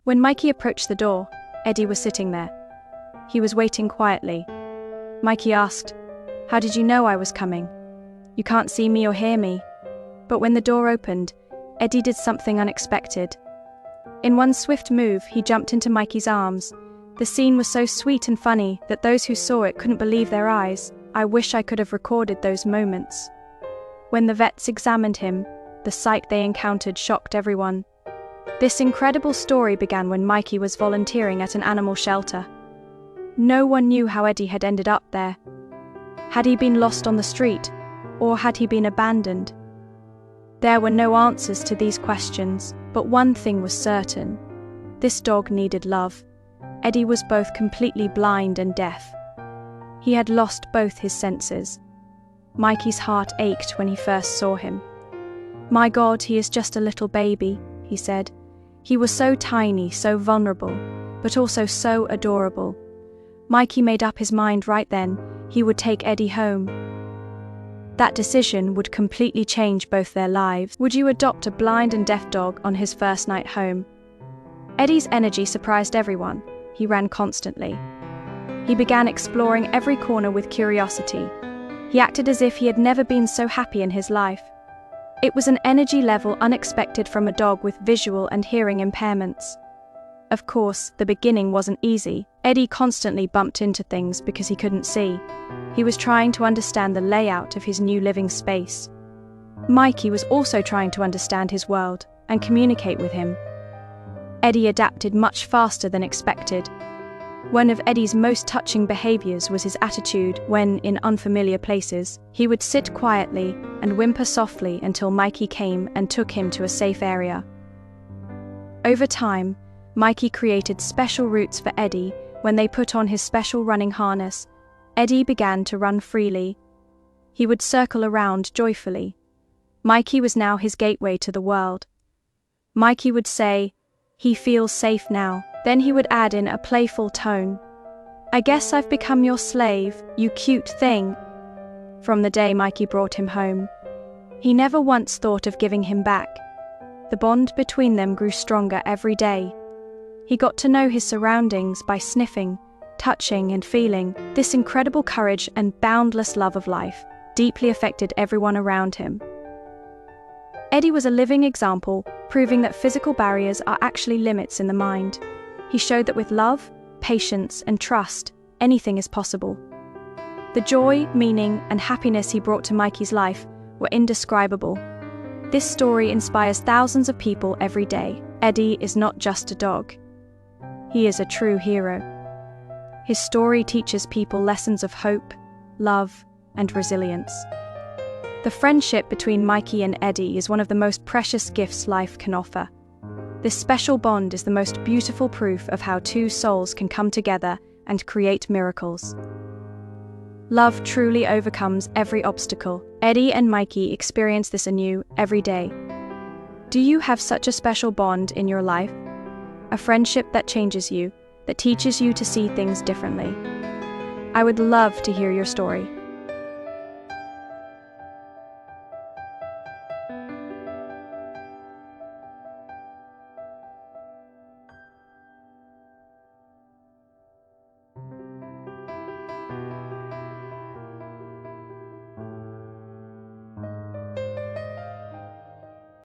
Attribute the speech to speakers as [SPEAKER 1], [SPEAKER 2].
[SPEAKER 1] When Mikey approached the door, Eddie was sitting there. He was waiting quietly. Mikey asked, "How did you know I was coming? You can't see me or hear me." But when the door opened, Eddie did something unexpected. In one swift move, he jumped into Mikey's arms. The scene was so sweet and funny that those who saw it couldn't believe their eyes. I wish I could have recorded those moments. When the vets examined him, the sight they encountered shocked everyone. This incredible story began when Mikey was volunteering at an animal shelter. No one knew how Eddie had ended up there. Had he been lost on the street, or had he been abandoned? There were no answers to these questions, but one thing was certain. This dog needed love. Eddie was both completely blind and deaf. He had lost both his senses. Mikey's heart ached when he first saw him. "My God, he is just a little baby," he said. He was so tiny, so vulnerable, but also so adorable. Mikey made up his mind right then. He would take Eddie home. That decision would completely change both their lives. Would you adopt a blind and deaf dog on his first night home? Eddie's energy surprised everyone. He ran constantly. He began exploring every corner with curiosity. He acted as if he had never been so happy in his life. It was an energy level unexpected from a dog with visual and hearing impairments. Of course, the beginning wasn't easy. Eddie constantly bumped into things because he couldn't see. He was trying to understand the layout of his new living space. Mikey was also trying to understand his world and communicate with him. Eddie adapted much faster than expected. One of Eddie's most touching behaviors was his attitude when, in unfamiliar places, he would sit quietly and whimper softly until Mikey came and took him to a safe area. Over time, Mikey created special routes for Eddie. When they put on his special running harness, Eddie began to run freely. He would circle around joyfully. Mikey was now his gateway to the world. Mikey would say, "He feels safe now." Then he would add in a playful tone, "I guess I've become your slave, you cute thing." From the day Mikey brought him home, he never once thought of giving him back. The bond between them grew stronger every day. He got to know his surroundings by sniffing, touching, and feeling. This incredible courage and boundless love of life deeply affected everyone around him. Eddie was a living example, proving that physical barriers are actually limits in the mind. He showed that with love, patience, and trust, anything is possible. The joy, meaning, and happiness he brought to Mikey's life were indescribable. This story inspires thousands of people every day. Eddie is not just a dog. He is a true hero. His story teaches people lessons of hope, love, and resilience. The friendship between Mikey and Eddie is one of the most precious gifts life can offer. This special bond is the most beautiful proof of how two souls can come together and create miracles. Love truly overcomes every obstacle. Eddie and Mikey experience this anew every day. Do you have such a special bond in your life? A friendship that changes you, that teaches you to see things differently? I would love to hear your story.